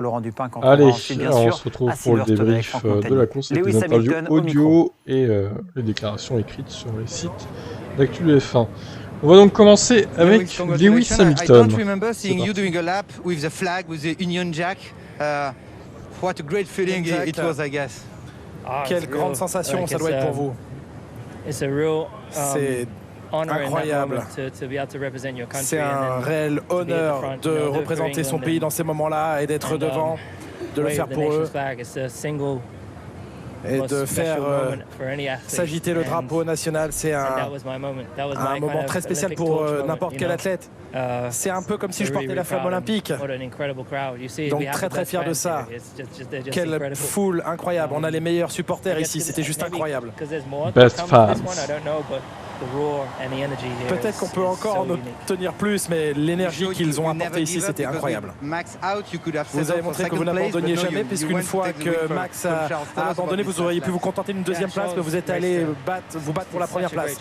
Laurent Dupin quand Allez, on ensuite, bien on sûr, se retrouve à pour le Silverstone avec débrief Franck de Montagny. la course, avec Lewis les interviews Hamilton au micro. audio et les déclarations écrites sur les sites d'actu F1. On va donc commencer avec Lewis Hamilton. I don't remember C'est seeing you parti. doing a lap with the flag, with the Union Jack. What a great feeling it was, I guess. Quelle grande sensation ça doit être pour vous. C'est incroyable. C'est un réel honneur de représenter son pays dans ces moments-là et d'être devant, de le faire pour eux et de faire s'agiter le drapeau national. C'est un moment très spécial pour n'importe quel athlète. C'est un peu comme si je portais la flamme olympique. Donc très fier de ça. Quelle foule incroyable. On a les meilleurs supporters ici. C'était juste incroyable. Best fans. Peut-être qu'on peut encore en obtenir plus, mais l'énergie qu'ils ont apportée ici, c'était incroyable. Vous avez montré que vous n'abandonniez jamais, puisqu'une fois que Max a abandonné, vous auriez pu vous contenter d'une deuxième place, mais vous êtes allé vous battre pour la première place.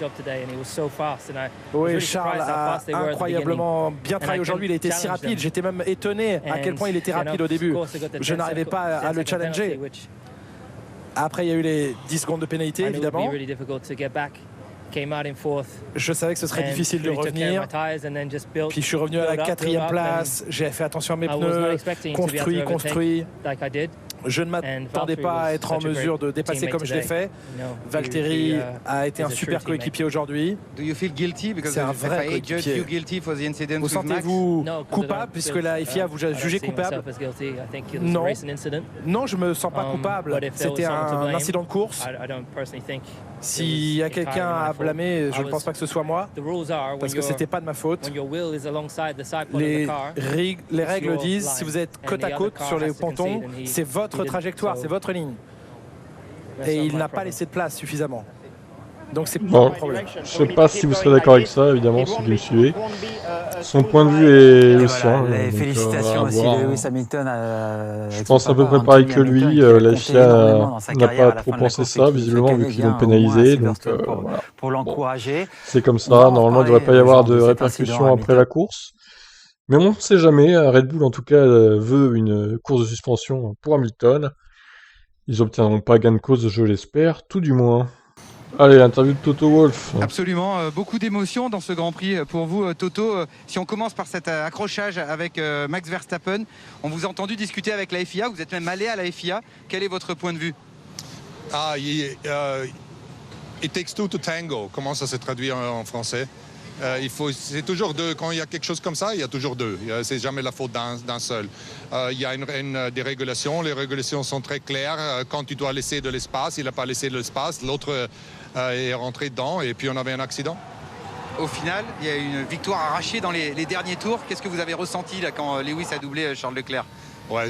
Oui, Charles a incroyablement bien travaillé aujourd'hui, il a été si rapide, j'étais même étonné à quel point il était rapide au début. Je n'arrivais pas à le challenger. Après, il y a eu les 10 secondes de pénalité, évidemment. Je savais que ce serait difficile de revenir. Puis je suis revenu à la 4e place. J'ai fait attention à mes pneus, construit. Je ne m'attendais pas à être en mesure de dépasser comme je l'ai fait. Valtteri a été un super coéquipier aujourd'hui. C'est un vrai coéquipier. Vous sentez-vous coupable puisque la FIA vous a jugé coupable? Non. Non, je ne me sens pas coupable. C'était un incident de course. S'il y a quelqu'un à blâmer, je ne pense pas que ce soit moi, parce que ce n'était pas de ma faute. Les règles disent, si vous êtes côte à côte sur les pontons, c'est votre trajectoire, c'est votre ligne. Et il n'a pas laissé de place suffisamment. Donc c'est pas un problème. Je ne sais pas si vous serez d'accord avec ça, évidemment, si vous me suivez. Son point de vue est le sien. Les félicitations aussi de Lewis Hamilton. Je pense à peu près pareil que lui. La FIA n'a pas trop pensé ça, visiblement, vu qu'ils l'ont pénalisé. Donc voilà. Pour l'encourager. C'est comme ça. Normalement, il ne devrait pas y avoir de répercussions après la course. Mais on ne sait jamais. Red Bull, en tout cas, veut une course de suspension pour Hamilton. Ils n'obtiendront pas gain de cause, je l'espère, tout du moins. Allez, interview de Toto Wolff. Absolument, beaucoup d'émotions dans ce Grand Prix pour vous, Toto. Si on commence par cet accrochage avec Max Verstappen, on vous a entendu discuter avec la FIA, vous êtes même allé à la FIA. Quel est votre point de vue? It takes two to tango. Comment ça se traduit en français? C'est toujours deux. Quand il y a quelque chose comme ça, il y a toujours deux. C'est jamais la faute d'un seul. Il y a des régulations. Les régulations sont très claires. Quand tu dois laisser de l'espace, il n'a pas laissé de l'espace. L'autre est rentré dedans et puis on avait un accident. Au final, il y a une victoire arrachée dans les derniers tours. Qu'est-ce que vous avez ressenti là, quand Lewis a doublé Charles Leclerc? Ouais,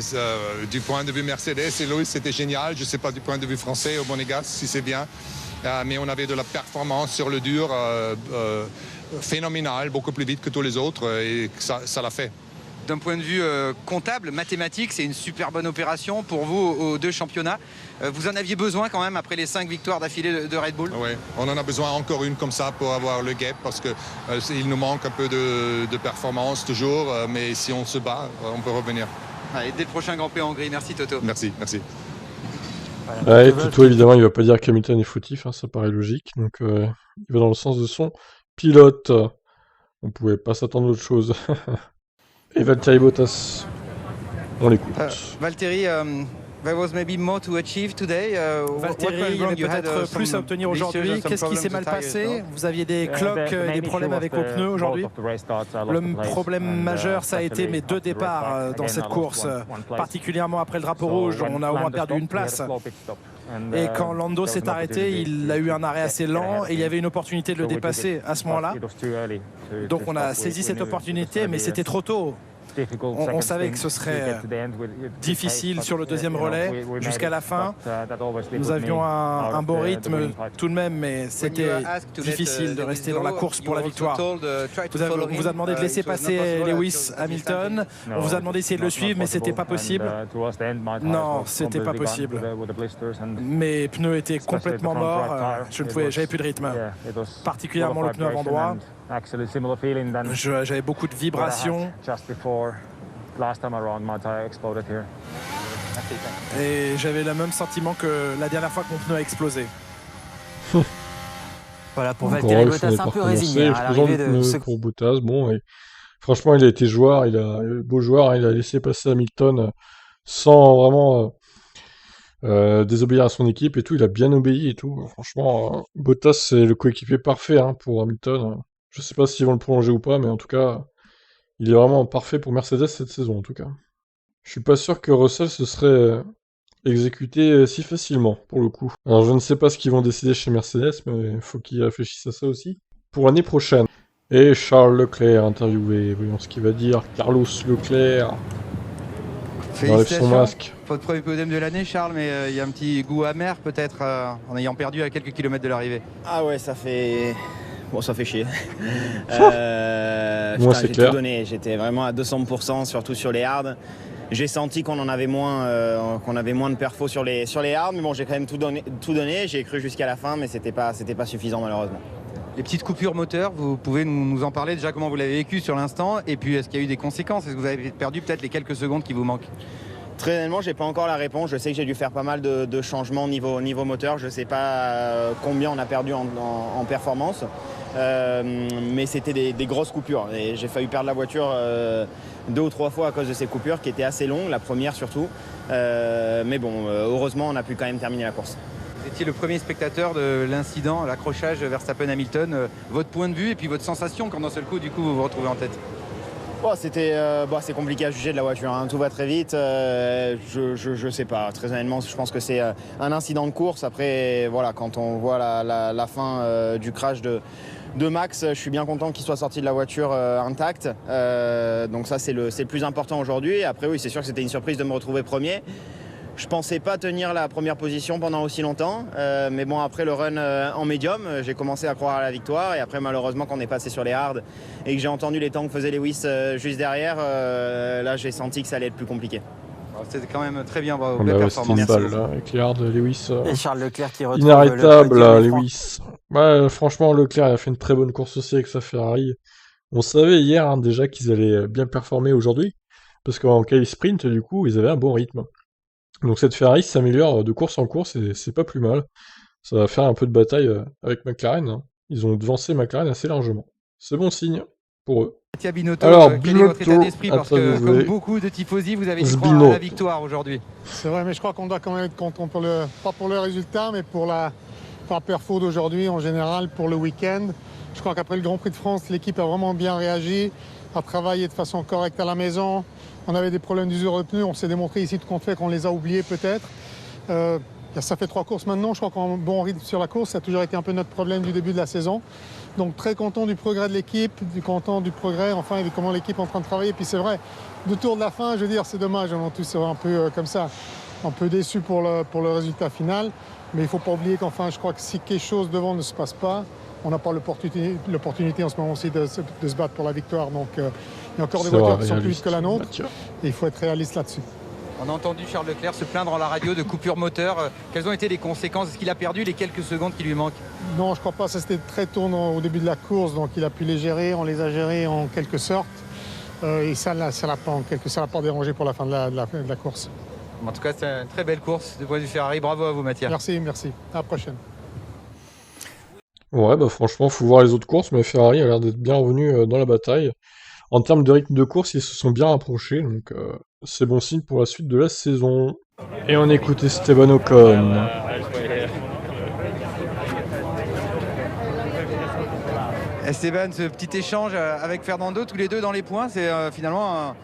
du point de vue Mercedes et Lewis, c'était génial. Je ne sais pas du point de vue français au Monégasque si c'est bien. Mais on avait de la performance sur le dur phénoménal, beaucoup plus vite que tous les autres, et ça l'a fait. D'un point de vue comptable, mathématique, c'est une super bonne opération pour vous aux deux championnats. Vous en aviez besoin quand même après les 5 victoires d'affilée de Red Bull? Oui, on en a besoin encore une comme ça pour avoir le gap, parce qu'il nous manque un peu de performance toujours, mais si on se bat, on peut revenir. Allez, dès le prochain Grand Prix en Hongrie. Merci Toto. Merci. Ouais, Toto, évidemment, il va pas dire qu'Hamilton est fautif, hein, ça paraît logique. Donc, il va dans le sens de son pilote. On pouvait pas s'attendre à autre chose. Et Valtteri Bottas, on l'écoute. Valtteri, there was maybe more to achieve today. Valtteri, il y avait peut-être plus à obtenir aujourd'hui. Qu'est-ce qui s'est mal passé? Vous aviez des cloques et des problèmes avec vos pneus aujourd'hui? Le problème majeur, ça a été mes 2 départs dans cette course. Particulièrement après le drapeau rouge, on a au moins perdu une place. Et quand Lando s'est arrêté, il a eu un arrêt assez lent et il y avait une opportunité de le dépasser à ce moment-là. Donc on a saisi cette opportunité, mais c'était trop tôt. On savait que ce serait difficile sur le deuxième relais jusqu'à la fin. Nous avions un bon rythme tout de même, mais c'était difficile de rester dans la course pour la victoire. On vous a demandé de laisser passer Lewis Hamilton. On vous a demandé d'essayer de le suivre, mais c'était pas possible. Non, c'était pas possible. Mes pneus étaient complètement morts. J'avais plus de rythme. Particulièrement le pneu avant droit. J'avais beaucoup de vibrations. Et j'avais le même sentiment que la dernière fois que mon pneu a explosé. Voilà, pour Valtteri Bottas, un peu résigné à l'arrivée de ce... Pour Bottas, bon, et franchement, il a été joueur, il a beau joueur, il a laissé passer Hamilton sans vraiment désobéir à son équipe et tout, il a bien obéi et tout. Franchement, Bottas, c'est le coéquipier parfait pour Hamilton. Je sais pas s'ils vont le prolonger ou pas, mais en tout cas, il est vraiment parfait pour Mercedes cette saison, en tout cas. Je suis pas sûr que Russell se serait exécuté si facilement, pour le coup. Alors, je ne sais pas ce qu'ils vont décider chez Mercedes, mais il faut qu'ils réfléchissent à ça aussi. Pour l'année prochaine. Et Charles Leclerc interviewé. Voyons ce qu'il va dire. Carlos Leclerc. Il enlève son masque. Votre premier podium de l'année, Charles, mais il y a un petit goût amer peut-être en ayant perdu à quelques kilomètres de l'arrivée. Ah ouais, ça fait... Bon, ça fait chier. Moi, c'est clair. Tout donné. J'étais vraiment à 200%, surtout sur les hards. J'ai senti qu'on en avait moins, qu'on avait moins de perfos sur les hards, mais bon, j'ai quand même tout donné. J'ai cru jusqu'à la fin, mais c'était pas suffisant malheureusement. Les petites coupures moteurs, vous pouvez nous en parler déjà, comment vous l'avez vécu sur l'instant, et puis est-ce qu'il y a eu des conséquences? Est-ce que vous avez perdu peut-être les quelques secondes qui vous manquent? Très honnêtement, j'ai pas encore la réponse. Je sais que j'ai dû faire pas mal de changements niveau moteur. Je sais pas combien on a perdu en performance, mais c'était des grosses coupures. Et j'ai failli perdre la voiture 2 ou 3 fois à cause de ces coupures qui étaient assez longues, la première surtout. Mais bon, heureusement, on a pu quand même terminer la course. Vous étiez le premier spectateur de l'incident, l'accrochage Verstappen-Hamilton. Votre point de vue et puis votre sensation quand d'un seul coup, du coup, vous vous retrouvez en tête? Bon, c'est compliqué à juger de la voiture, hein. Tout va très vite. Je sais pas. Très honnêtement, je pense que c'est un incident de course. Après, voilà, quand on voit la fin du crash de Max, je suis bien content qu'il soit sorti de la voiture intact. Donc ça, c'est le plus important aujourd'hui. Après, oui, c'est sûr que c'était une surprise de me retrouver premier. Je pensais pas tenir la première position pendant aussi longtemps, mais bon, après le run en médium, j'ai commencé à croire à la victoire, et après malheureusement quand on est passé sur les hards et que j'ai entendu les temps que faisait Lewis juste derrière, là j'ai senti que ça allait être plus compliqué. C'était quand même très bien, bravo, On belle a performance. resté une balle là, avec les hards, Lewis. Et Charles Leclerc qui retrouve Inarrêtable, le podium Lewis. Ouais, franchement, Leclerc a fait une très bonne course aussi avec sa Ferrari. On savait hier déjà qu'ils allaient bien performer aujourd'hui, parce qu'en quali sprint, du coup, ils avaient un bon rythme. Donc cette Ferrari s'améliore de course en course et c'est pas plus mal. Ça va faire un peu de bataille avec McLaren, hein. Ils ont devancé McLaren assez largement. C'est bon signe pour eux. Mattia Binotto, Alors, quel est votre état Binotto, d'esprit? Parce que comme beaucoup de tifosi, vous avez dit croire à la victoire aujourd'hui. C'est vrai, mais je crois qu'on doit quand même être content, pas pour le résultat, mais pour la perfo d'aujourd'hui en général, pour le week-end. Je crois qu'après le Grand Prix de France, l'équipe a vraiment bien réagi, a travaillé de façon correcte à la maison. On avait des problèmes d'usure de pneus, on s'est démontré ici qu'on les a oubliés peut-être. Ça fait 3 courses maintenant, je crois qu'on a un bon rythme sur la course, ça a toujours été un peu notre problème du début de la saison. Donc très content du progrès de l'équipe, content du progrès, enfin, et de comment l'équipe est en train de travailler. Et puis c'est vrai, 2 tours de la fin, je veux dire, c'est dommage, on est tous un peu comme ça, un peu déçus pour le résultat final. Mais il ne faut pas oublier qu'enfin, je crois que si quelque chose devant ne se passe pas, on n'a pas l'opportunité en ce moment aussi de se battre pour la victoire. Donc il y a encore des voitures qui sont plus vite que la nôtre, et il faut être réaliste là-dessus. On a entendu Charles Leclerc se plaindre à la radio de coupure moteur. Quelles ont été les conséquences? Est-ce qu'il a perdu les quelques secondes qui lui manquent? Non, je ne crois pas. Ça, c'était très tôt au début de la course, donc il a pu les gérer. On les a gérés en quelque sorte. Et ça ne l'a pas dérangé pour la fin de la course. En tout cas, c'est une très belle course de point de vue Ferrari. Bravo à vous, Mathias. Merci. À la prochaine. Ouais, bah franchement, faut voir les autres courses, mais Ferrari a l'air d'être bien revenu dans la bataille. En termes de rythme de course, ils se sont bien rapprochés, donc c'est bon signe pour la suite de la saison. Et on écoute Esteban Ocon. Esteban, ce petit échange avec Fernando, tous les deux dans les points, c'est finalement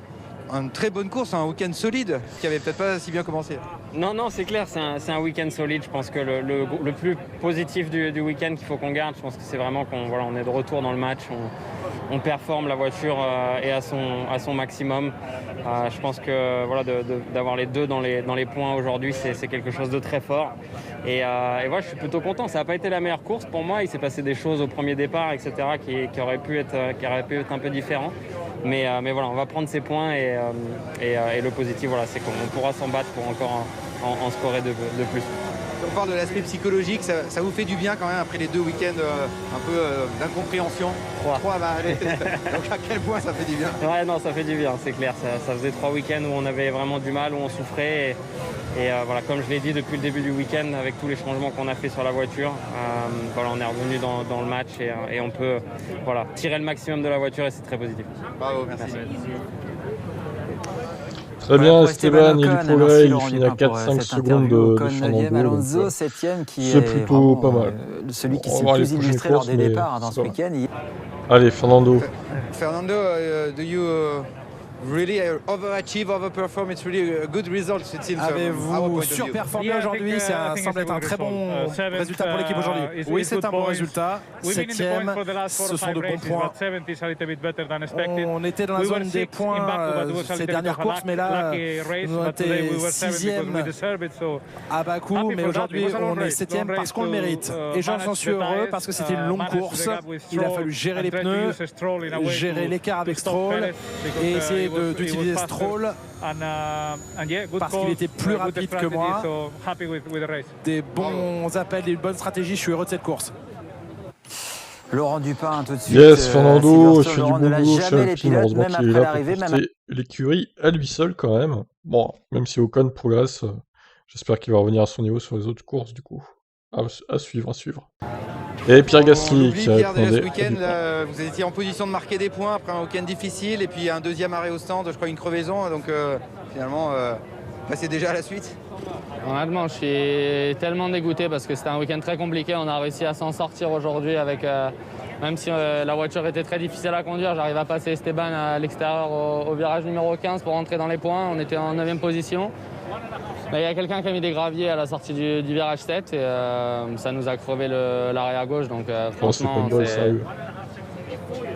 une très bonne course, un week-end solide qui avait peut-être pas si bien commencé. Non, c'est clair, c'est un week-end solide. Je pense que le plus positif du week-end qu'il faut qu'on garde, je pense que c'est vraiment qu'on est de retour dans le match, on performe, la voiture est à son maximum. Je pense que d'avoir les deux dans les points aujourd'hui, c'est quelque chose de très fort. Et voilà, je suis plutôt content. Ça n'a pas été la meilleure course pour moi. Il s'est passé des choses au premier départ, etc., qui auraient pu être un peu différents. Mais voilà, on va prendre ces points et le positif, voilà, c'est qu'on pourra s'en battre pour encore en scorer de plus. Si on parle de l'aspect psychologique, ça vous fait du bien quand même après les 2 week-ends un peu d'incompréhension. 3, bah allez. Donc à quel point ça fait du bien? Ouais, non, ça fait du bien, c'est clair. Ça faisait 3 week-ends où on avait vraiment du mal, où on souffrait. Et voilà, comme je l'ai dit depuis le début du week-end, avec tous les changements qu'on a fait sur la voiture, voilà, on est revenu dans le match et on peut voilà, tirer le maximum de la voiture et c'est très positif. Bravo, merci. Très bien, Esteban, il y a du progrès, il finit à 4-5 secondes de Fernando. Alonso, 7e, qui c'est est plutôt pas mal. Celui qui On va s'est voir le les plus prochaines illustré lors courses, des mais départs dans c'est ce pas mal. week-end. Allez, Fernando. Fernando, do you really overachieve, overperform? It's really a good result, it seems. Avez-vous surperformé aujourd'hui? Ça semble être un très bon résultat pour l'équipe aujourd'hui. Oui, c'est un bon résultat. 7e, ce sont de bons points. On était dans la zone des points ces dernières courses, mais là, on était 6e à Bakou, mais aujourd'hui, on est 7e parce qu'on le mérite. Et j'en suis heureux parce que c'était une longue course. Il a fallu gérer les pneus, gérer l'écart avec Stroll et essayer d'utiliser Stroll parce qu'il était plus rapide que moi. Des bons appels, des bonnes stratégies, je suis heureux de cette course. Laurent Dupin, tout de suite. Yes, Fernando, je fais du Laurent bon ne l'a boulot chez jamais les Alpine, pilotes, heureusement même qu'il est après là pour l'arrivée, porter l'écurie à lui seul quand même. Bon, même si Ocon progresse, j'espère qu'il va revenir à son niveau sur les autres courses du coup. À suivre, à suivre. Et Pierre Gasly qui a Pierre, déjà ce répondu. week-end, vous étiez en position de marquer des points après un week-end difficile et puis un 2e arrêt au stand, je crois une crevaison, donc finalement passez déjà à la suite. Honnêtement, je suis tellement dégoûté parce que c'était un week-end très compliqué. On a réussi à s'en sortir aujourd'hui avec, même si la voiture était très difficile à conduire, j'arrive à passer Esteban à l'extérieur au virage numéro 15 pour rentrer dans les points. On était en 9e position. Il y a quelqu'un qui a mis des graviers à la sortie du virage 7 et ça nous a crevé l'arrêt à gauche. Donc franchement, c'est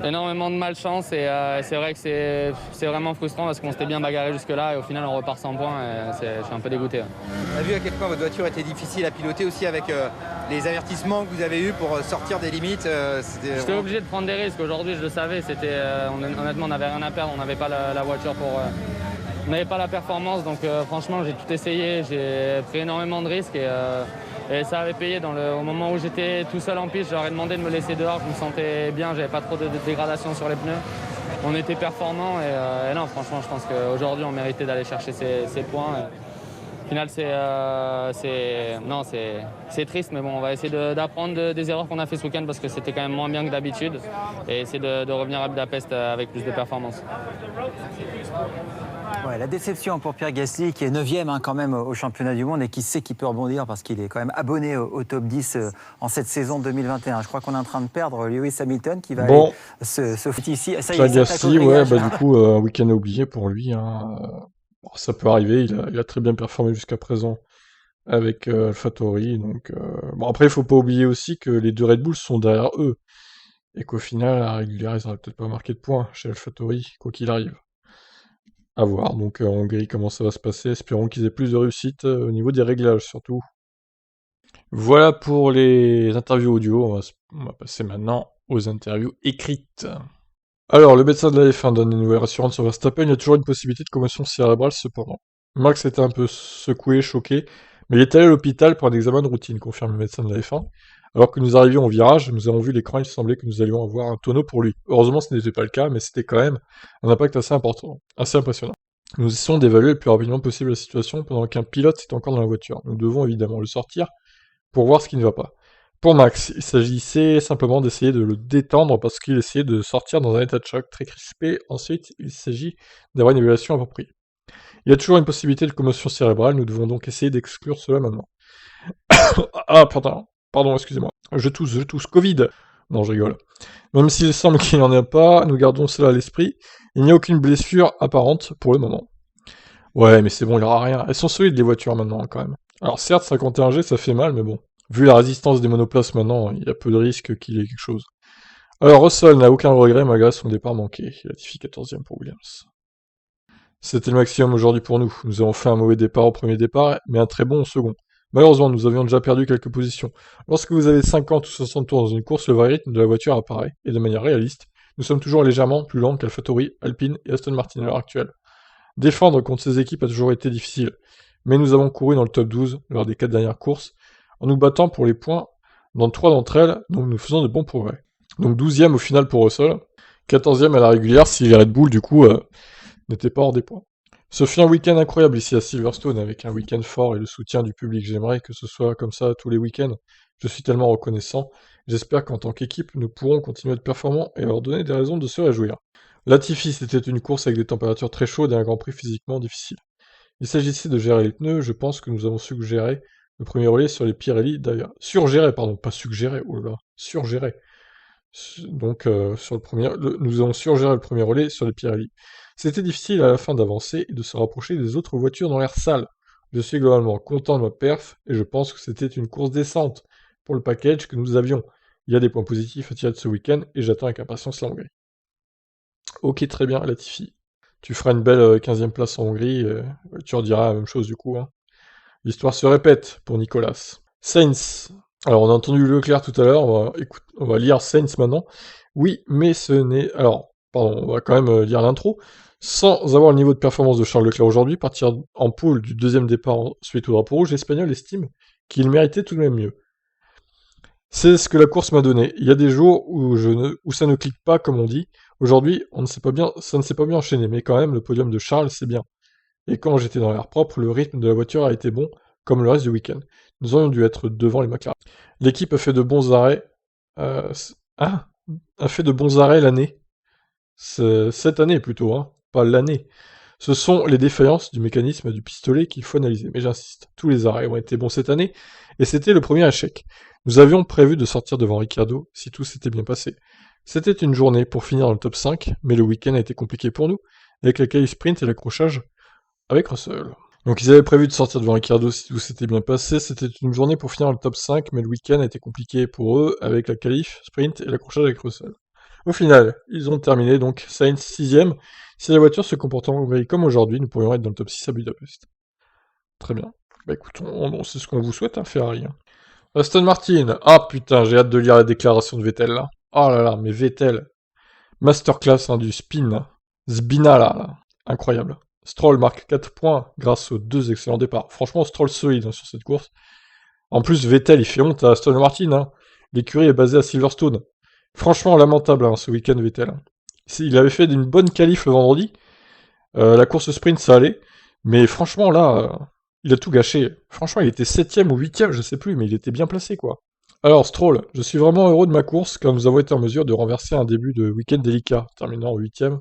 énormément de malchance et c'est vrai que c'est vraiment frustrant parce qu'on s'était bien bagarré jusque-là et au final on repart sans points et je suis un peu dégoûté. On a vu à quel point votre voiture était difficile à piloter aussi avec les avertissements que vous avez eus pour sortir des limites. J'étais obligé de prendre des risques. Aujourd'hui, je le savais, honnêtement, on n'avait rien à perdre, on n'avait pas la voiture pour... on n'avait pas la performance, donc franchement, j'ai tout essayé, j'ai pris énormément de risques et ça avait payé. Au moment où j'étais tout seul en piste, j'aurais demandé de me laisser dehors, je me sentais bien, j'avais pas trop de dégradation sur les pneus. On était performants et non, franchement, je pense qu'aujourd'hui, on méritait d'aller chercher ces points. Au final, c'est triste, mais bon, on va essayer d'apprendre des erreurs qu'on a fait ce week-end parce que c'était quand même moins bien que d'habitude et essayer de revenir à Budapest avec plus de performance. Ouais, la déception pour Pierre Gasly qui est 9e quand même au championnat du monde et qui sait qu'il peut rebondir parce qu'il est quand même abonné au top 10 en cette saison 2021. Je crois qu'on est en train de perdre Lewis Hamilton qui va aller se foutre ici. Ça y est, Gasly, ouais, du coup, un week-end oublié pour lui. Bon, ça peut arriver, il a très bien performé jusqu'à présent avec AlphaTauri. Donc, bon, après, il faut pas oublier aussi que les 2 Red Bull sont derrière eux et qu'au final, à régulière, ils n'auraient peut-être pas marqué de points chez AlphaTauri, quoi qu'il arrive. À voir, donc en Hongrie, comment ça va se passer. Espérons qu'ils aient plus de réussite au niveau des réglages, surtout. Voilà pour les interviews audio. On va passer maintenant aux interviews écrites. Alors, le médecin de la F1 donne une nouvelle rassurante sur Verstappen. Il y a toujours une possibilité de commotion cérébrale, cependant. Max était un peu secoué, choqué, mais il est allé à l'hôpital pour un examen de routine, confirme le médecin de la F1. Alors que nous arrivions au virage, nous avons vu l'écran, il semblait que nous allions avoir un tonneau pour lui. Heureusement, ce n'était pas le cas, mais c'était quand même un impact assez important, assez impressionnant. Nous essayons d'évaluer le plus rapidement possible la situation pendant qu'un pilote est encore dans la voiture. Nous devons évidemment le sortir pour voir ce qui ne va pas. Pour Max, il s'agissait simplement d'essayer de le détendre parce qu'il essayait de sortir dans un état de choc très crispé. Ensuite, il s'agit d'avoir une évaluation appropriée. Il y a toujours une possibilité de commotion cérébrale, nous devons donc essayer d'exclure cela maintenant. Ah, pardon, excusez-moi. Je tousse. Covid. Non, je rigole. Même s'il semble qu'il n'y en a pas, nous gardons cela à l'esprit. Il n'y a aucune blessure apparente pour le moment. Ouais, mais c'est bon, il n'y aura rien. Elles sont solides les voitures maintenant, quand même. Alors certes, 51G, ça fait mal, mais bon. Vu la résistance des monoplaces maintenant, il y a peu de risque qu'il y ait quelque chose. Alors Russell n'a aucun regret malgré son départ manqué. Il a fini 14e pour Williams. C'était le maximum aujourd'hui pour nous. Nous avons fait un mauvais départ au premier départ, mais un très bon au second. Malheureusement, nous avions déjà perdu quelques positions. Lorsque vous avez 50 ou 60 tours dans une course, le vrai rythme de la voiture apparaît, et de manière réaliste, nous sommes toujours légèrement plus lents qu'AlphaTauri, Alpine et Aston Martin à l'heure actuelle. Défendre contre ces équipes a toujours été difficile, mais nous avons couru dans le top 12 lors des 4 dernières courses, en nous battant pour les points dans 3 d'entre elles, donc nous faisons de bons progrès. Donc 12e au final pour Russell, 14e à la régulière si les Red Bull du coup n'étaient pas hors des points. Ce fut un week-end incroyable ici à Silverstone, avec un week-end fort et le soutien du public. J'aimerais que ce soit comme ça tous les week-ends. Je suis tellement reconnaissant. J'espère qu'en tant qu'équipe, nous pourrons continuer à être performants et leur donner des raisons de se réjouir. Latifi, c'était une course avec des températures très chaudes et un Grand Prix physiquement difficile. Il s'agissait de gérer les pneus, je pense que nous avons suggéré le premier relais sur les Pirelli, d'ailleurs. Surgéré, pardon, pas suggéré, oh là là, surgéré. Donc, sur le premier, nous avons surgéré le premier relais sur les Pirelli. C'était difficile à la fin d'avancer et de se rapprocher des autres voitures dans l'air sale. Je suis globalement content de ma perf et je pense que c'était une course décente pour le package que nous avions. Il y a des points positifs à tirer de ce week-end et j'attends avec impatience la Hongrie. Ok, très bien, Latifi. Tu feras une belle 15e place en Hongrie, tu en diras la même chose du coup. Hein. L'histoire se répète pour Nicolas. Sainz. Alors on a entendu Leclerc tout à l'heure, on va lire Sainz maintenant. Oui, mais ce n'est... Alors, pardon, on va quand même lire l'intro. Sans avoir le niveau de performance de Charles Leclerc aujourd'hui, partir en pôle du deuxième départ suite au drapeau rouge, l'Espagnol estime qu'il méritait tout de même mieux. C'est ce que la course m'a donné. Il y a des jours où ça ne clique pas, comme on dit. Aujourd'hui, ça ne s'est pas bien enchaîné, mais quand même, le podium de Charles, c'est bien. Et quand j'étais dans l'air propre, le rythme de la voiture a été bon, comme le reste du week-end. Nous aurions dû être devant les McLaren. L'équipe a fait de bons arrêts. A fait de bons arrêts l'année. Cette année plutôt, hein, pas l'année. Ce sont les défaillances du mécanisme du pistolet qu'il faut analyser. Mais j'insiste, tous les arrêts ont été bons cette année, et c'était le premier échec. Nous avions prévu de sortir devant Ricciardo si tout s'était bien passé. C'était une journée pour finir dans le top 5, mais le week-end a été compliqué pour nous, avec la qualif sprint et l'accrochage avec Russell. Donc ils avaient prévu de sortir devant Ricciardo si tout s'était bien passé, c'était une journée pour finir dans le top 5, mais le week-end a été compliqué pour eux, avec la qualif, sprint et l'accrochage avec Russell. Au final, ils ont terminé donc Sainz 6ème. Si la voiture se comportait en Hongrie comme aujourd'hui, nous pourrions être dans le top 6 à Budapest. Très bien. Bah écoute, c'est ce qu'on vous souhaite, hein, Ferrari. Hein. Aston Martin. Ah putain, j'ai hâte de lire la déclaration de Vettel là. Oh là là, mais Vettel. Masterclass hein, du spin. Là. Zbina là. Incroyable. Stroll marque 4 points grâce aux 2 excellents départs. Franchement, Stroll solide hein, sur cette course. En plus, Vettel, il fait honte à Aston Martin. Hein. L'écurie est basée à Silverstone. Franchement, lamentable hein, ce week-end Vettel. Il avait fait une bonne qualif le vendredi. La course sprint, ça allait. Mais franchement, là, il a tout gâché. Franchement, il était 7ème ou 8ème, je sais plus, mais il était bien placé, quoi. Alors, Stroll, je suis vraiment heureux de ma course, car nous avons été en mesure de renverser un début de week-end délicat, terminant au 8ème,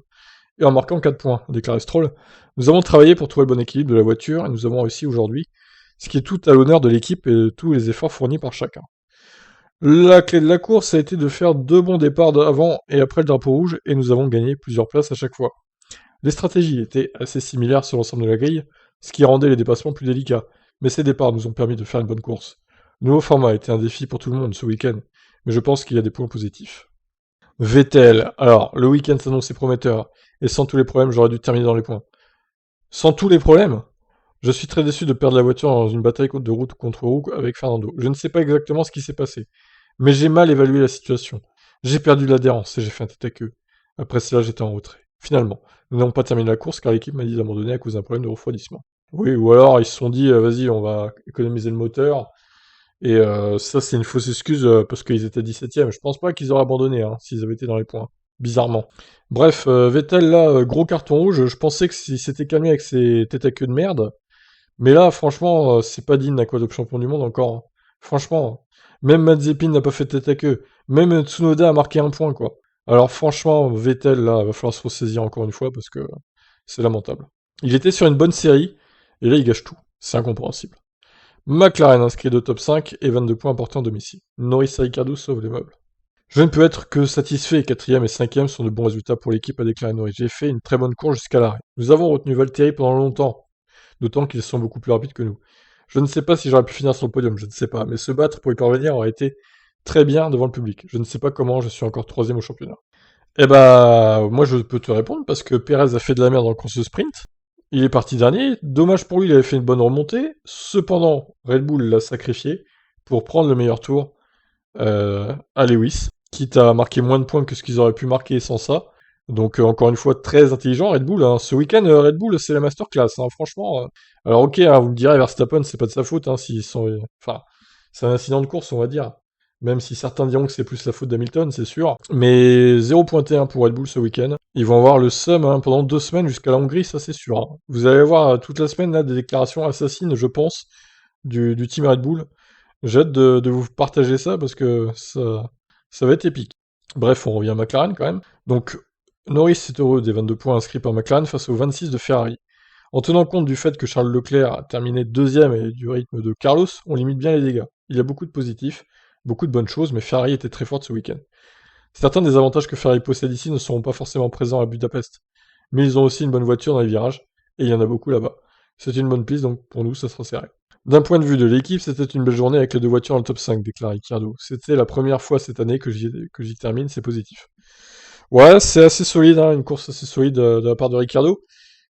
et en marquant 4 points, a déclaré Stroll. Nous avons travaillé pour trouver le bon équilibre de la voiture, et nous avons réussi aujourd'hui, ce qui est tout à l'honneur de l'équipe et de tous les efforts fournis par chacun. La clé de la course a été de faire 2 bons départs avant et après le drapeau rouge, et nous avons gagné plusieurs places à chaque fois. Les stratégies étaient assez similaires sur l'ensemble de la grille, ce qui rendait les dépassements plus délicats, mais ces départs nous ont permis de faire une bonne course. Le nouveau format a été un défi pour tout le monde ce week-end, mais je pense qu'il y a des points positifs. Vettel, alors, le week-end s'annonçait prometteur, et sans tous les problèmes, j'aurais dû terminer dans les points. Sans tous les problèmes ? Je suis très déçu de perdre la voiture dans une bataille de route contre roue avec Fernando. Je ne sais pas exactement ce qui s'est passé, mais j'ai mal évalué la situation. J'ai perdu l'adhérence et j'ai fait un tête à queue. Après cela, j'étais en retrait. Finalement, nous n'avons pas terminé la course car l'équipe m'a dit d'abandonner à cause d'un problème de refroidissement. Oui, ou alors ils se sont dit, vas-y, on va économiser le moteur. Et ça, c'est une fausse excuse parce qu'ils étaient 17ème. Je pense pas qu'ils auraient abandonné hein, s'ils avaient été dans les points. Bizarrement. Bref, Vettel, là, gros carton rouge. Je pensais que s'il s'était calmé avec ses têtes à queue de merde. Mais là, franchement, c'est pas digne d'un quadruple champion du monde encore. Hein. Franchement, même Mazepin n'a pas fait tête à queue. Même Tsunoda a marqué 1 point, quoi. Alors franchement, Vettel, là, va falloir se ressaisir encore une fois parce que c'est lamentable. Il était sur une bonne série, et là, il gâche tout. C'est incompréhensible. McLaren inscrit de top 5 et 22 points importants à domicile. Norris et Ricciardo sauvent les meubles. Je ne peux être que satisfait, 4ème et 5ème sont de bons résultats pour l'équipe, a déclaré Norris. J'ai fait une très bonne course jusqu'à l'arrêt. Nous avons retenu Valtteri pendant longtemps, d'autant qu'ils sont beaucoup plus rapides que nous. Je ne sais pas si j'aurais pu finir sur le podium, je ne sais pas, mais se battre pour y parvenir aurait été très bien devant le public. Je ne sais pas comment je suis encore 3ème au championnat. Eh bah, moi je peux te répondre parce que Perez a fait de la merde dans le course sprint. Il est parti dernier. Dommage pour lui, il avait fait une bonne remontée. Cependant, Red Bull l'a sacrifié pour prendre le meilleur tour à Lewis, quitte à marquer moins de points que ce qu'ils auraient pu marquer sans ça. Donc encore une fois, très intelligent Red Bull. Hein. Ce week-end, Red Bull, c'est la masterclass. Hein. Franchement, alors ok, hein, vous me direz, Verstappen, c'est pas de sa faute. Hein, s'ils sont, enfin, c'est un incident de course, on va dire. Même si certains diront que c'est plus la faute d'Hamilton, c'est sûr. Mais 0.1 pour Red Bull ce week-end. Ils vont avoir le seum pendant 2 semaines jusqu'à la Hongrie, ça c'est sûr. Hein. Vous allez avoir toute la semaine là, des déclarations assassines, je pense, du team Red Bull. J'ai hâte de vous partager ça parce que ça va être épique. Bref, on revient à McLaren quand même. Donc, Norris est heureux des 22 points inscrits par McLaren face aux 26 de Ferrari. En tenant compte du fait que Charles Leclerc a terminé 2ème et du rythme de Carlos, on limite bien les dégâts. Il y a beaucoup de positifs, beaucoup de bonnes choses, mais Ferrari était très forte ce week-end. Certains des avantages que Ferrari possède ici ne seront pas forcément présents à Budapest, mais ils ont aussi une bonne voiture dans les virages, et il y en a beaucoup là-bas. C'est une bonne piste, donc pour nous, ça sera serré. D'un point de vue de l'équipe, c'était une belle journée avec les 2 voitures dans le top 5, déclare Ricciardo. C'était la première fois cette année que j'y termine, c'est positif. Ouais, c'est assez solide, hein, une course assez solide de la part de Ricciardo,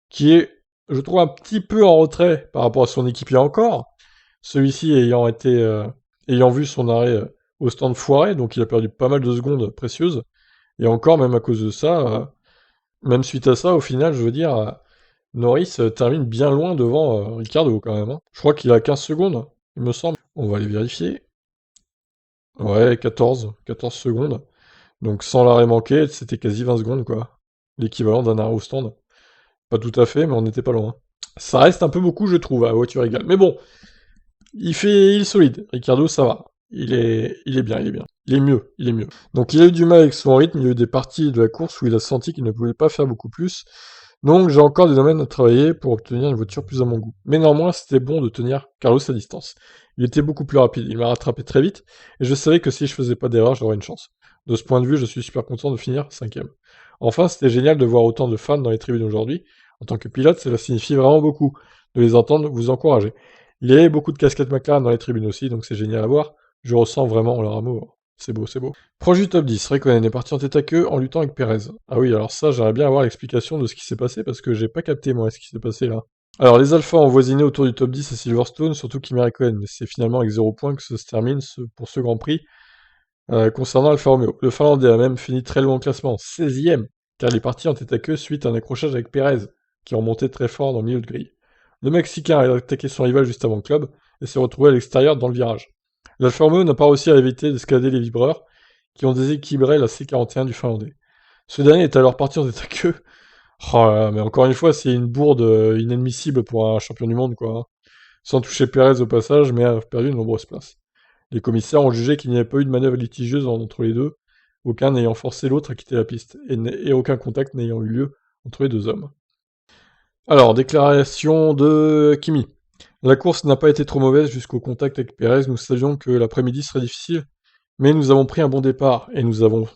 qui est, je trouve, un petit peu en retrait par rapport à son équipier encore. Celui-ci ayant vu son arrêt au stand foiré, donc il a perdu pas mal de secondes précieuses. Et encore, même à cause de ça, même suite à ça, au final, je veux dire, Norris termine bien loin devant Ricciardo quand même. Hein. Je crois qu'il a 15 secondes, il me semble. On va aller vérifier. Ouais, 14 secondes. Donc sans l'arrêt manqué, c'était quasi 20 secondes, quoi. L'équivalent d'un arrêt au stand. Pas tout à fait, mais on n'était pas loin. Ça reste un peu beaucoup, je trouve, à voiture égale. Mais bon, il est solide. Ricciardo, ça va. Il est bien. Il est mieux. Donc il a eu du mal avec son rythme, il y a eu des parties de la course où il a senti qu'il ne pouvait pas faire beaucoup plus. Donc j'ai encore des domaines à travailler pour obtenir une voiture plus à mon goût. Mais néanmoins, c'était bon de tenir Carlos à distance. Il était beaucoup plus rapide, il m'a rattrapé très vite, et je savais que si je faisais pas d'erreur, j'aurais une chance. De ce point de vue, je suis super content de finir 5ème. Enfin, c'était génial de voir autant de fans dans les tribunes aujourd'hui. En tant que pilote, cela signifie vraiment beaucoup de les entendre vous encourager. Il y avait beaucoup de casquettes McLaren dans les tribunes aussi, donc c'est génial à voir. Je ressens vraiment leur amour. C'est beau. Proche du top 10, Raikkonen est parti en tête à queue en luttant avec Perez. Ah oui, alors ça, j'aimerais bien avoir l'explication de ce qui s'est passé, parce que j'ai pas capté, moi, ce qui s'est passé là. Alors, les Alphas ont voisiné autour du top 10 à Silverstone, surtout Kimi Raikkonen, mais c'est finalement avec 0 points que ça se termine pour ce Grand Prix. Concernant Alfa Romeo, le Finlandais a même fini très loin au classement, 16ème, car il est parti en tête à queue suite à un accrochage avec Perez, qui remontait très fort dans le milieu de grille. Le Mexicain a attaqué son rival juste avant le club, et s'est retrouvé à l'extérieur dans le virage. L'Alfa Romeo n'a pas réussi à éviter d'escalader les vibreurs, qui ont déséquilibré la C41 du Finlandais. Ce dernier est alors parti en tête à queue. Oh là là, mais encore une fois, c'est une bourde inadmissible pour un champion du monde, quoi. Hein. Sans toucher Perez au passage, mais a perdu de nombreuses places. Les commissaires ont jugé qu'il n'y avait pas eu de manœuvre litigieuse entre les deux, aucun n'ayant forcé l'autre à quitter la piste, et aucun contact n'ayant eu lieu entre les deux hommes. Alors, déclaration de Kimi. La course n'a pas été trop mauvaise jusqu'au contact avec Perez, nous savions que l'après-midi serait difficile, mais nous avons pris un bon départ, et nous avons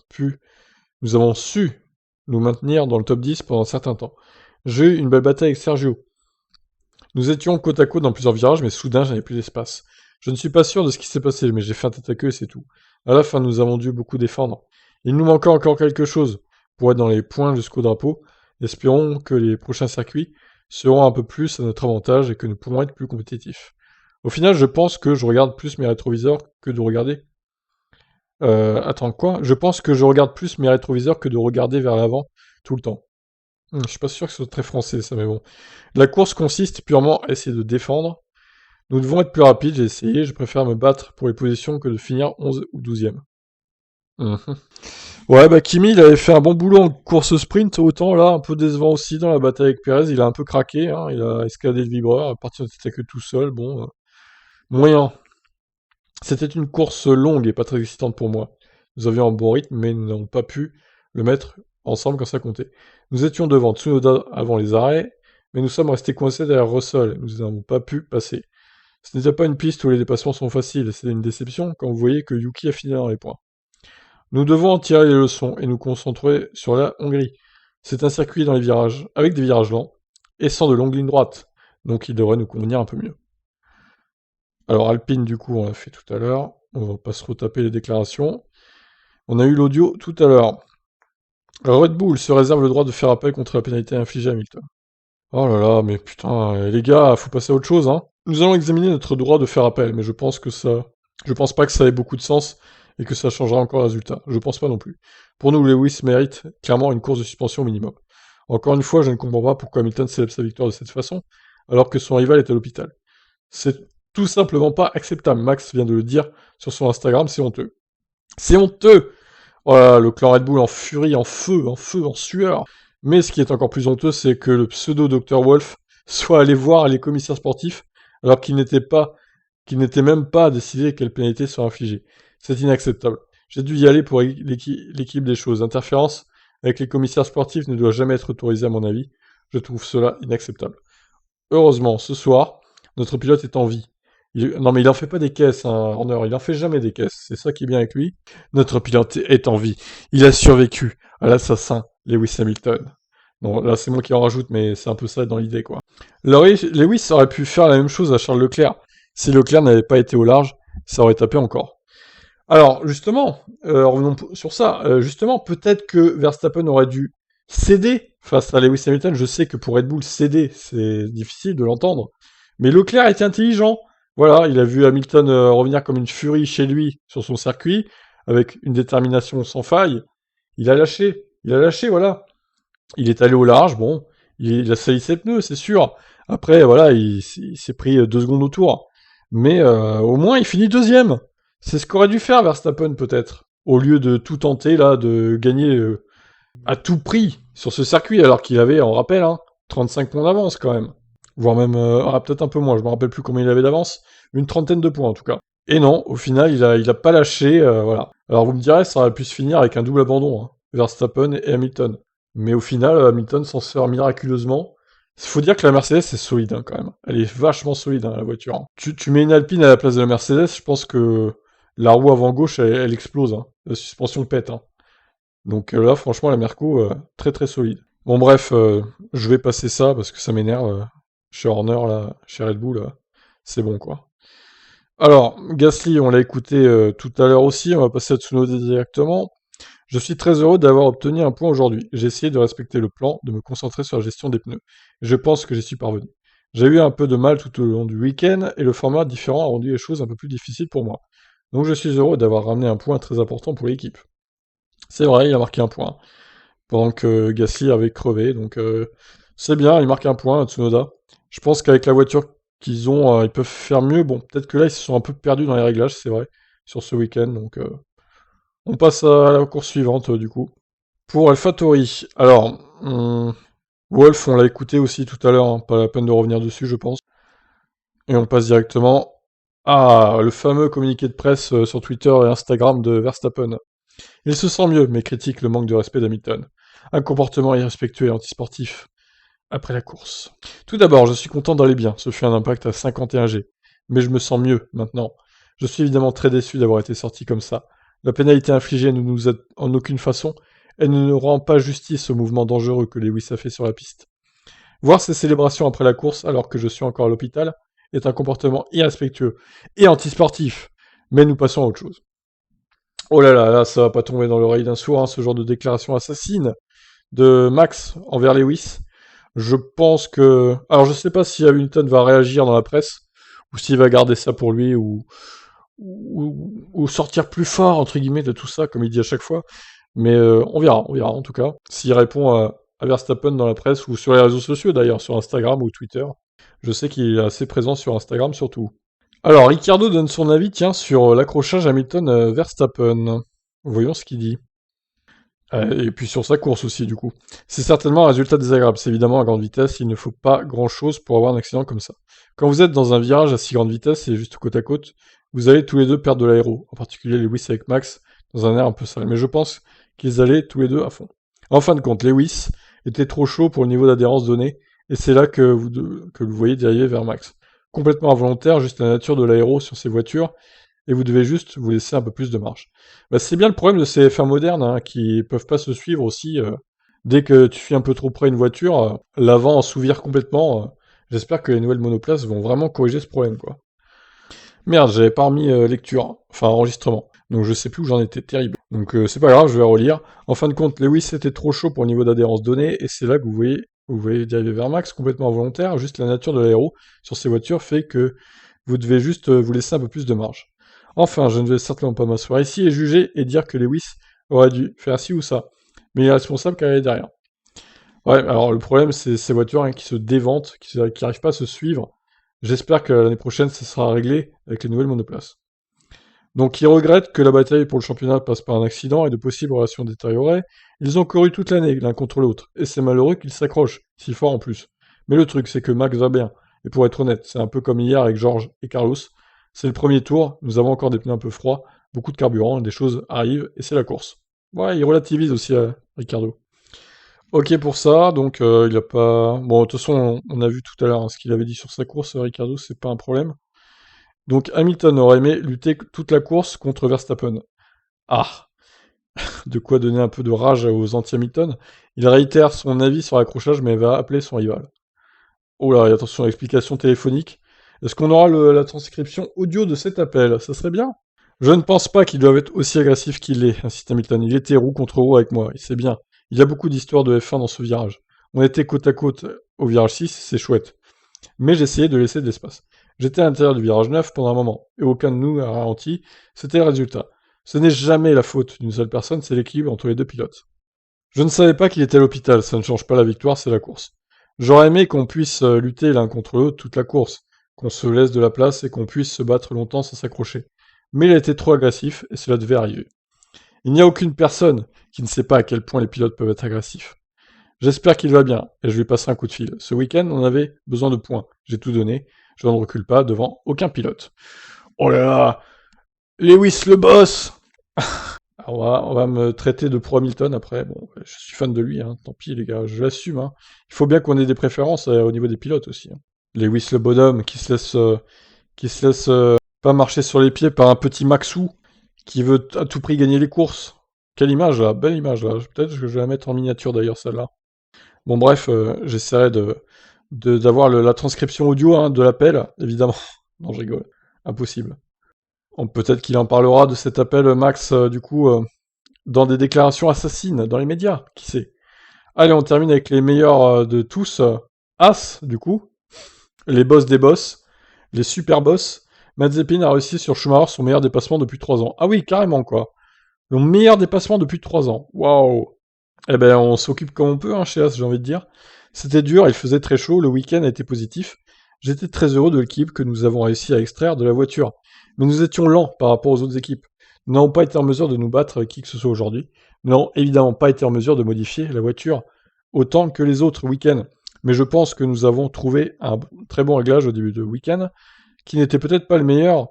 su nous maintenir dans le top 10 pendant un certain temps. J'ai eu une belle bataille avec Sergio. Nous étions côte à côte dans plusieurs virages, mais soudain j'avais plus d'espace. Je ne suis pas sûr de ce qui s'est passé, mais j'ai fait un tête à queue et c'est tout. À la fin, nous avons dû beaucoup défendre. Il nous manquait encore quelque chose pour être dans les points jusqu'au drapeau. Espérons que les prochains circuits seront un peu plus à notre avantage et que nous pourrons être plus compétitifs. Au final, je pense que je regarde plus mes rétroviseurs que de regarder... Je pense que je regarde plus mes rétroviseurs que de regarder vers l'avant tout le temps. Je suis pas sûr que ce soit très français ça, mais bon. La course consiste purement à essayer de défendre. Nous devons être plus rapides, j'ai essayé, je préfère me battre pour les positions que de finir 11 ou 12ème. Ouais, bah Kimi, il avait fait un bon boulot en course sprint, autant là, un peu décevant aussi dans la bataille avec Perez, il a un peu craqué, hein, il a escaladé le vibreur, parti en tête à queue tout seul, bon, moyen. C'était une course longue et pas très excitante pour moi. Nous avions un bon rythme, mais nous n'avons pas pu le mettre ensemble quand ça comptait. Nous étions devant Tsunoda avant les arrêts, mais nous sommes restés coincés derrière Russell, nous n'avons pas pu passer. Ce n'était pas une piste où les dépassements sont faciles, c'était une déception quand vous voyez que Yuki a fini dans les points. Nous devons en tirer les leçons et nous concentrer sur la Hongrie. C'est un circuit dans les virages, avec des virages lents, et sans de longues lignes droites, donc il devrait nous convenir un peu mieux. Alors Alpine, du coup, on l'a fait tout à l'heure, on va pas se retaper les déclarations. On a eu l'audio tout à l'heure. Red Bull se réserve le droit de faire appel contre la pénalité infligée à Hamilton. Oh là là, mais putain, les gars, faut passer à autre chose, hein. Nous allons examiner notre droit de faire appel, mais je pense pas que ça ait beaucoup de sens et que ça changera encore le résultat. Je pense pas non plus. Pour nous, Lewis mérite clairement une course de suspension au minimum. Encore une fois, je ne comprends pas pourquoi Hamilton célèbre sa victoire de cette façon, alors que son rival est à l'hôpital. tout simplement pas acceptable. Max vient de le dire sur son Instagram, c'est honteux. C'est honteux! Voilà, le clan Red Bull en furie, en feu, en sueur. Mais ce qui est encore plus honteux, c'est que le pseudo Dr. Wolf soit allé voir les commissaires sportifs alors qu'il n'était même pas décidé quelle pénalité sera infligée. C'est inacceptable. J'ai dû y aller pour l'équilibre des choses. L'interférence avec les commissaires sportifs ne doit jamais être autorisée à mon avis. Je trouve cela inacceptable. Heureusement, ce soir, notre pilote est en vie. Non mais il en fait pas des caisses, hein, Horner, il en fait jamais des caisses, c'est ça qui est bien avec lui. Notre pilote est en vie. Il a survécu à l'assassin Lewis Hamilton. Non, là c'est moi qui en rajoute, mais c'est un peu ça dans l'idée, quoi. Lewis aurait pu faire la même chose à Charles Leclerc. Si Leclerc n'avait pas été au large, ça aurait tapé encore. Alors, justement, revenons sur ça. Justement, peut-être que Verstappen aurait dû céder face à Lewis Hamilton. Je sais que pour Red Bull, céder, c'est difficile de l'entendre. Mais Leclerc était intelligent. Voilà, il a vu Hamilton revenir comme une furie chez lui sur son circuit, avec une détermination sans faille. Il a lâché, voilà. Il est allé au large, bon, il a sali ses pneus, c'est sûr. Après, voilà, il s'est pris 2 secondes au tour. Mais au moins, il finit 2e. C'est ce qu'aurait dû faire Verstappen, peut-être. Au lieu de tout tenter, là, de gagner à tout prix sur ce circuit, alors qu'il avait, on rappelle, 35 points d'avance quand même. Voire même, peut-être un peu moins, je me rappelle plus combien il avait d'avance. Une trentaine de points, en tout cas. Et non, au final, il a pas lâché, voilà. Alors vous me direz, ça aurait pu se finir avec un double abandon, Verstappen et Hamilton. Mais au final, Hamilton s'en sort miraculeusement. Il faut dire que la Mercedes est solide, quand même. Elle est vachement solide, la voiture. Tu mets une Alpine à la place de la Mercedes, je pense que la roue avant gauche, elle explose. La suspension pète. Donc là, franchement, la Merco, très très solide. Bon bref, je vais passer ça, parce que ça m'énerve. Chez Horner, là, chez Red Bull, c'est bon, quoi. Alors, Gasly, on l'a écouté tout à l'heure aussi, on va passer à Tsunoda directement. Je suis très heureux d'avoir obtenu un point aujourd'hui. J'ai essayé de respecter le plan, de me concentrer sur la gestion des pneus. Je pense que j'y suis parvenu. J'ai eu un peu de mal tout au long du week-end, et le format différent a rendu les choses un peu plus difficiles pour moi. Donc je suis heureux d'avoir ramené un point très important pour l'équipe. C'est vrai, il a marqué un point, pendant que Gasly avait crevé, donc c'est bien, il marque un point, Tsunoda. Je pense qu'avec la voiture qu'ils ont, ils peuvent faire mieux. Bon, peut-être que là, ils se sont un peu perdus dans les réglages, c'est vrai, sur ce week-end, donc on passe à la course suivante, du coup. Pour AlphaTauri, alors, Wolf, on l'a écouté aussi tout à l'heure, pas la peine de revenir dessus, je pense. Et on passe directement à le fameux communiqué de presse sur Twitter et Instagram de Verstappen. Il se sent mieux, mais critique le manque de respect d'Hamilton. Un comportement irrespectueux et antisportif après la course. Tout d'abord, je suis content d'aller bien, ce fut un impact à 51 G. Mais je me sens mieux, maintenant. Je suis évidemment très déçu d'avoir été sorti comme ça. La pénalité infligée ne nous aide en aucune façon, elle ne rend pas justice au mouvement dangereux que Lewis a fait sur la piste. Voir ces célébrations après la course, alors que je suis encore à l'hôpital, est un comportement irrespectueux et antisportif. Mais nous passons à autre chose. Oh là là, là, ça va pas tomber dans l'oreille d'un sourd, ce genre de déclaration assassine de Max envers Lewis. Je pense que... Alors je sais pas si Hamilton va réagir dans la presse, ou s'il va garder ça pour lui, ou sortir plus fort, entre guillemets, de tout ça, comme il dit à chaque fois. Mais on verra en tout cas. S'il répond à Verstappen dans la presse, ou sur les réseaux sociaux d'ailleurs, sur Instagram ou Twitter. Je sais qu'il est assez présent sur Instagram surtout. Alors, Ricciardo donne son avis, sur l'accrochage Hamilton-Verstappen. Voyons ce qu'il dit. Et puis sur sa course aussi, du coup. C'est certainement un résultat désagréable. C'est évidemment à grande vitesse, il ne faut pas grand-chose pour avoir un accident comme ça. Quand vous êtes dans un virage à si grande vitesse et juste côte à côte, vous allez tous les deux perdre de l'aéro. En particulier Lewis avec Max, dans un air un peu sale. Mais je pense qu'ils allaient tous les deux à fond. En fin de compte, Lewis était trop chaud pour le niveau d'adhérence donné, et c'est là que vous voyez dériver vers Max. Complètement involontaire, juste la nature de l'aéro sur ces voitures, et vous devez juste vous laisser un peu plus de marge. C'est bien le problème de ces F1 modernes, qui peuvent pas se suivre aussi. Dès que tu suis un peu trop près une voiture, l'avant s'ouvre complètement. J'espère que les nouvelles monoplaces vont vraiment corriger ce problème, quoi. Merde, j'avais pas remis lecture, enfin enregistrement. Donc je sais plus où j'en étais, terrible. Donc c'est pas grave, je vais relire. En fin de compte, Lewis était trop chaud pour le niveau d'adhérence donné, et c'est là que vous voyez dériver vers Max, complètement involontaire. Juste la nature de l'aéro sur ces voitures fait que vous devez juste vous laisser un peu plus de marge. Enfin, je ne vais certainement pas m'asseoir ici et juger et dire que Lewis aurait dû faire ci ou ça. Mais il est responsable car il est derrière. Ouais, alors le problème, c'est ces voitures qui se déventent, qui n'arrivent pas à se suivre. J'espère que l'année prochaine, ça sera réglé avec les nouvelles monoplaces. Donc ils regrettent que la bataille pour le championnat passe par un accident et de possibles relations détériorées. Ils ont couru toute l'année l'un contre l'autre, et c'est malheureux qu'ils s'accrochent, si fort en plus. Mais le truc, c'est que Max va bien. Et pour être honnête, c'est un peu comme hier avec George et Carlos. C'est le premier tour, nous avons encore des pneus un peu froids, beaucoup de carburant, des choses arrivent, et c'est la course. Ouais, il relativise aussi Ricardo. Ok pour ça, donc il a pas... Bon, de toute façon, on a vu tout à l'heure ce qu'il avait dit sur sa course, Ricardo, c'est pas un problème. Donc Hamilton aurait aimé lutter toute la course contre Verstappen. Ah, de quoi donner un peu de rage aux anti-Hamilton. Il réitère son avis sur l'accrochage, mais va appeler son rival. Oh là, et attention à l'explication téléphonique. Est-ce qu'on aura la transcription audio de cet appel? Ça serait bien. Je ne pense pas qu'il doive être aussi agressif qu'il l'est, insiste Hamilton. Il était roue contre roue avec moi, il sait bien. Il y a beaucoup d'histoires de F1 dans ce virage. On était côte à côte au virage 6, c'est chouette. Mais j'essayais de laisser de l'espace. J'étais à l'intérieur du virage 9 pendant un moment, et aucun de nous n'a ralenti, c'était le résultat. Ce n'est jamais la faute d'une seule personne, c'est l'équilibre entre les deux pilotes. Je ne savais pas qu'il était à l'hôpital, ça ne change pas la victoire, c'est la course. J'aurais aimé qu'on puisse lutter l'un contre l'autre toute la course, qu'on se laisse de la place et qu'on puisse se battre longtemps sans s'accrocher. Mais il a été trop agressif, et cela devait arriver. Il n'y a aucune personne qui ne sait pas à quel point les pilotes peuvent être agressifs. J'espère qu'il va bien, et je lui passerai un coup de fil. Ce week-end, on avait besoin de points. J'ai tout donné, je ne recule pas devant aucun pilote. Oh là là, Lewis le boss. Alors on va me traiter de pro Hamilton après. Bon, je suis fan de lui, hein. Tant pis les gars, je l'assume. Hein. Il faut bien qu'on ait des préférences au niveau des pilotes aussi. Hein. Lewis le bonhomme qui se laisse pas marcher sur les pieds par un petit Maxou qui veut à tout prix gagner les courses. Quelle image là, belle image là. Peut-être que je vais la mettre en miniature d'ailleurs celle-là. Bon bref, j'essaierai d'avoir la transcription audio hein, de l'appel, évidemment. Non, je rigole. Impossible. Peut-être qu'il en parlera de cet appel, Max, du coup, dans des déclarations assassines, dans les médias, qui sait. Allez, on termine avec les meilleurs de tous. As, du coup. Les boss des boss. Les super boss. Mazepin a réussi sur Schumacher son meilleur dépassement depuis 3 ans. Ah oui, carrément, quoi. Le meilleur dépassement depuis 3 ans. Waouh. Eh ben, on s'occupe comme on peut, hein, chez As, j'ai envie de dire. C'était dur, il faisait très chaud, le week-end a été positif. J'étais très heureux de l'équipe que nous avons réussi à extraire de la voiture. Mais nous étions lents par rapport aux autres équipes. Nous n'avons pas été en mesure de nous battre avec qui que ce soit aujourd'hui. Nous n'avons évidemment pas été en mesure de modifier la voiture autant que les autres week-ends. Mais je pense que nous avons trouvé un très bon réglage au début de week-end, qui n'était peut-être pas le meilleur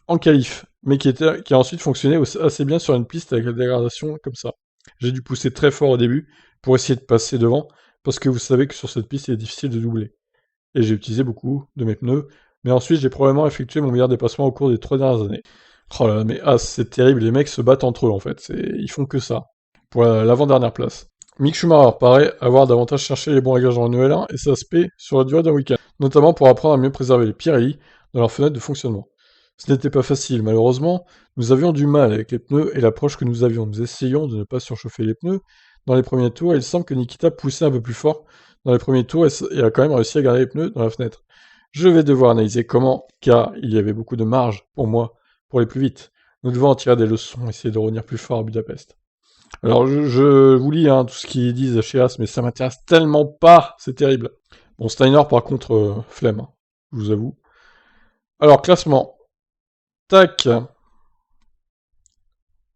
en qualif, mais qui a ensuite fonctionné assez bien sur une piste avec la dégradation comme ça. J'ai dû pousser très fort au début pour essayer de passer devant, parce que vous savez que sur cette piste, il est difficile de doubler. Et j'ai utilisé beaucoup de mes pneus, mais ensuite j'ai probablement effectué mon meilleur dépassement au cours des 3 dernières années. Oh là là, mais c'est terrible, les mecs se battent entre eux en fait, ils font que ça, pour l'avant-dernière place. Mick Schumacher paraît avoir davantage cherché les bons réglages en Noël 1 et ça se paie sur la durée d'un week-end, notamment pour apprendre à mieux préserver les Pirelli dans leur fenêtre de fonctionnement. Ce n'était pas facile, malheureusement, nous avions du mal avec les pneus et l'approche que nous avions. Nous essayions de ne pas surchauffer les pneus dans les premiers tours et il semble que Nikita poussait un peu plus fort dans les premiers tours et a quand même réussi à garder les pneus dans la fenêtre. Je vais devoir analyser comment, car il y avait beaucoup de marge pour moi pour aller plus vite. Nous devons en tirer des leçons, essayer de revenir plus fort à Budapest. Alors je vous lis hein, tout ce qu'ils disent chez As, mais ça m'intéresse tellement pas, c'est terrible. Bon, Steiner par contre, flemme, hein, je vous avoue. Alors, classement. Tac.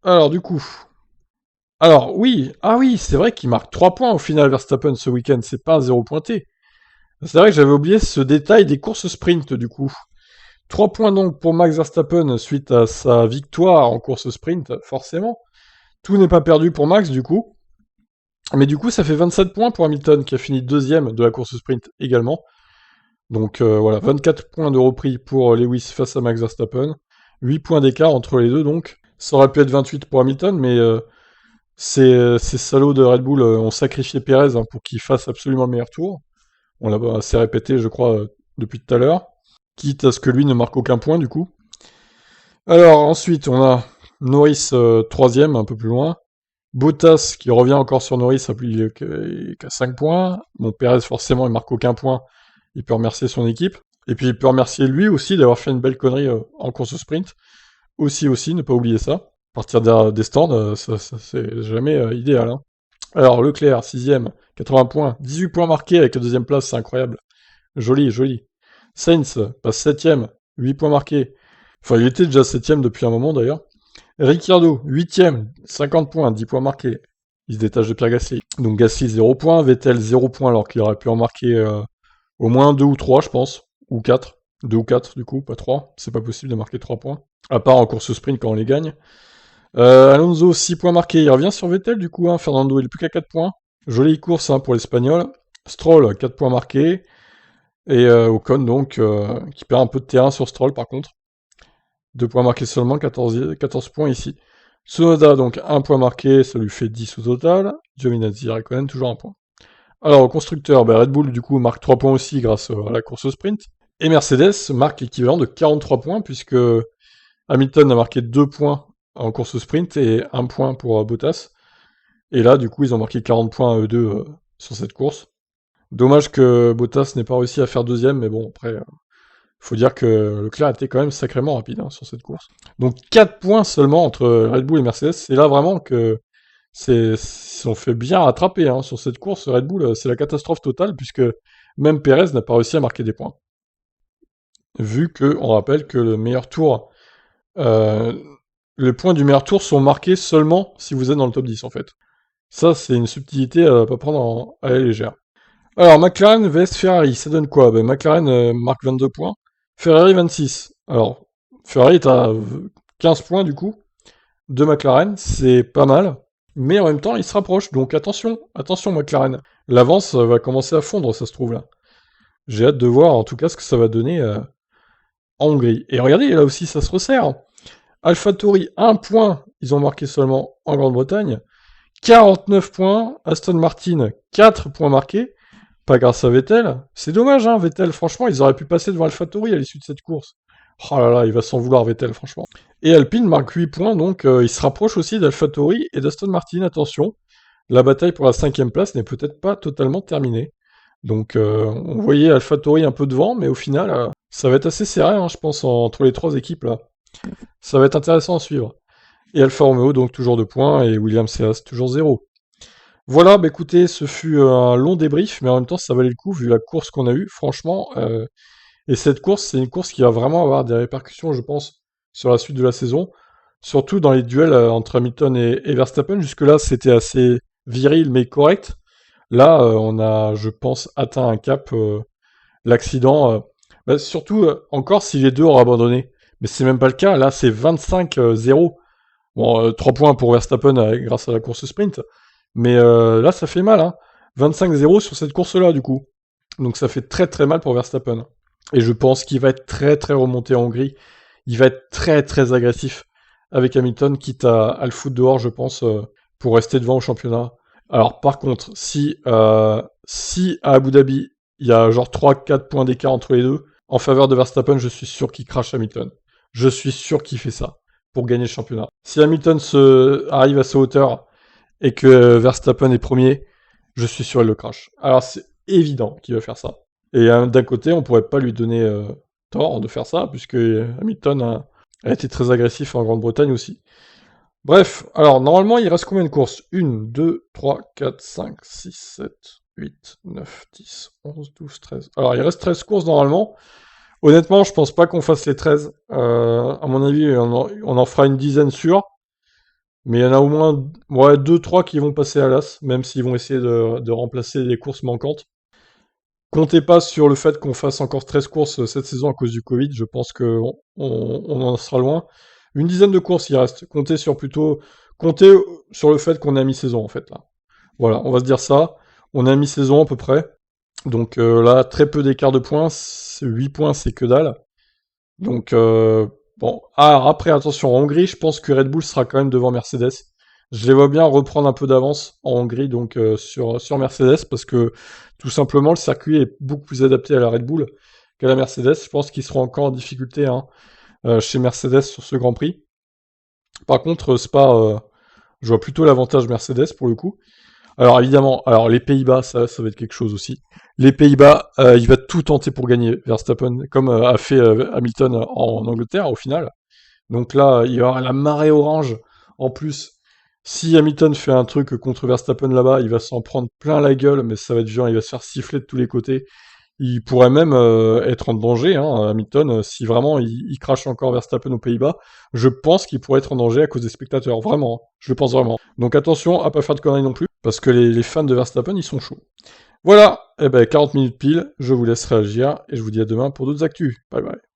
Alors, du coup. Alors, oui. Ah oui, c'est vrai qu'il marque 3 points au final, Verstappen, ce week-end. C'est pas un 0 pointé. C'est vrai que j'avais oublié ce détail des courses sprint, du coup. 3 points donc pour Max Verstappen suite à sa victoire en course sprint, forcément. Tout n'est pas perdu pour Max, du coup. Mais du coup, ça fait 27 points pour Hamilton, qui a fini 2ème de la course sprint également. Donc voilà, 24 points de repris pour Lewis face à Max Verstappen. 8 points d'écart entre les deux, donc. Ça aurait pu être 28 pour Hamilton, mais ces salauds de Red Bull ont sacrifié Perez hein, pour qu'il fasse absolument le meilleur tour. On l'a assez répété, je crois, depuis tout à l'heure. Quitte à ce que lui ne marque aucun point, du coup. Alors, ensuite, on a Norris 3ème, un peu plus loin. Bottas, qui revient encore sur Norris, il qu'à 5 points. Bon, Perez, forcément, il marque aucun point. Il peut remercier son équipe. Et puis, il peut remercier lui aussi d'avoir fait une belle connerie en course sprint. Aussi, ne pas oublier ça. Partir des stands, ça c'est jamais idéal. Hein. Alors, Leclerc, 6ème, 80 points. 18 points marqués avec la 2ème place, c'est incroyable. Joli. Sainz passe 7ème, 8 points marqués. Enfin, il était déjà 7ème depuis un moment d'ailleurs. Ricciardo, 8ème, 50 points, 10 points marqués. Il se détache de Pierre Gasly. Donc Gasly, 0 points. Vettel, 0 points, alors qu'il aurait pu en marquer au moins 2 ou 3, je pense. Ou 4. 2 ou 4, du coup, pas 3. C'est pas possible de marquer 3 points. À part en course sprint quand on les gagne. Alonso, 6 points marqués. Il revient sur Vettel, du coup. Fernando, il est plus qu'à 4 points. Jolie course pour l'Espagnol. Stroll, 4 points marqués. Et Ocon, donc, qui perd un peu de terrain sur Stroll, par contre. 2 points marqués seulement, 14 points ici. Tsunoda, donc 1 point marqué, ça lui fait 10 au total. Giovinazzi, Raikkonen, toujours 1 point. Alors, au constructeur, Red Bull, du coup, marque 3 points aussi grâce à la course au sprint. Et Mercedes marque l'équivalent de 43 points, puisque Hamilton a marqué 2 points en course au sprint et 1 point pour Bottas. Et là, du coup, ils ont marqué 40 points à eux deux sur cette course. Dommage que Bottas n'ait pas réussi à faire deuxième, mais bon, après, faut dire que Leclerc était quand même sacrément rapide sur cette course. Donc 4 points seulement entre Red Bull et Mercedes. C'est là vraiment que ils sont fait bien rattraper sur cette course. Red Bull, c'est la catastrophe totale, puisque même Perez n'a pas réussi à marquer des points. Vu que, on rappelle que le meilleur tour, les points du meilleur tour sont marqués seulement si vous êtes dans le top 10 en fait. Ça, c'est une subtilité à pas prendre à la légère. Alors, McLaren vs Ferrari, ça donne quoi? McLaren marque 22 points, Ferrari 26. Alors, Ferrari est à 15 points du coup de McLaren, c'est pas mal, mais en même temps, il se rapproche, donc attention McLaren. L'avance va commencer à fondre, ça se trouve là. J'ai hâte de voir en tout cas ce que ça va donner en Hongrie. Et regardez, là aussi, ça se resserre. AlphaTauri, 1 point, ils ont marqué seulement en Grande-Bretagne. 49 points, Aston Martin, 4 points marqués. Pas grâce à Vettel. C'est dommage, Vettel, franchement, ils auraient pu passer devant AlphaTauri à l'issue de cette course. Oh là là, il va s'en vouloir, Vettel, franchement. Et Alpine marque 8 points, donc il se rapproche aussi d'AlphaTauri et d'Aston Martin. Attention, la bataille pour la 5ème place n'est peut-être pas totalement terminée. Donc on voyait AlphaTauri un peu devant, mais au final, ça va être assez serré, je pense, entre les 3 équipes, là. Ça va être intéressant à suivre. Et Alfa Romeo, donc toujours 2 points, et Williams et Haas, toujours 0. Voilà, écoutez, ce fut un long débrief, mais en même temps, ça valait le coup, vu la course qu'on a eue, franchement. Et cette course, c'est une course qui va vraiment avoir des répercussions, je pense, sur la suite de la saison. Surtout dans les duels entre Hamilton et Verstappen. Jusque-là, c'était assez viril, mais correct. Là, on a, je pense, atteint un cap. L'accident, surtout, encore si les deux auraient abandonné. Mais c'est même pas le cas. Là, c'est 25-0. Bon, 3 points pour Verstappen grâce à la course sprint. Mais là, ça fait mal. 25-0 sur cette course-là, du coup. Donc ça fait très très mal pour Verstappen. Et je pense qu'il va être très très remonté en Hongrie. Il va être très très agressif avec Hamilton, quitte à le foutre dehors, je pense, pour rester devant au championnat. Alors par contre, si à Abu Dhabi, il y a genre 3-4 points d'écart entre les deux, en faveur de Verstappen, je suis sûr qu'il crache Hamilton. Je suis sûr qu'il fait ça pour gagner le championnat. Si Hamilton arrive à sa hauteur et que Verstappen est premier, je suis sûr qu'il le crache. Alors c'est évident qu'il va faire ça. Et d'un côté, on pourrait pas lui donner tort de faire ça, puisque Hamilton a été très agressif en Grande-Bretagne aussi. Bref, alors normalement, il reste combien de courses? 1, 2, 3, 4, 5, 6, 7, 8, 9, 10, 11, 12, 13. Alors il reste 13 courses normalement. Honnêtement, je pense pas qu'on fasse les 13. À mon avis, on en fera une dizaine sûre. Mais il y en a au moins 2-3 qui vont passer à l'as, même s'ils vont essayer de remplacer les courses manquantes. Comptez pas sur le fait qu'on fasse encore 13 courses cette saison à cause du Covid, je pense qu'on en sera loin. Une dizaine de courses il reste. Comptez sur le fait qu'on est à mi-saison en fait là. Voilà, on va se dire ça. On est à mi-saison à peu près. Donc là, très peu d'écart de points. 8 points, c'est que dalle. Donc bon. Après, attention, en Hongrie, je pense que Red Bull sera quand même devant Mercedes. Je les vois bien reprendre un peu d'avance en Hongrie, donc sur Mercedes, parce que tout simplement le circuit est beaucoup plus adapté à la Red Bull qu'à la Mercedes. Je pense qu'ils seront encore en difficulté chez Mercedes sur ce Grand Prix. Par contre, Spa, je vois plutôt l'avantage Mercedes pour le coup. Alors évidemment, les Pays-Bas, ça va être quelque chose aussi. Les Pays-Bas, il va tout tenter pour gagner Verstappen, comme a fait Hamilton en Angleterre au final. Donc là, il y aura la marée orange en plus. Si Hamilton fait un truc contre Verstappen là-bas, il va s'en prendre plein la gueule, mais ça va être violent, il va se faire siffler de tous les côtés. Il pourrait même être en danger, hein, Hamilton, si vraiment il crache encore Verstappen aux Pays-Bas. Je pense qu'il pourrait être en danger à cause des spectateurs, vraiment. Je le pense vraiment. Donc attention à pas faire de conneries non plus, parce que les fans de Verstappen, ils sont chauds. Voilà, 40 minutes pile, je vous laisse réagir, et je vous dis à demain pour d'autres actus. Bye bye.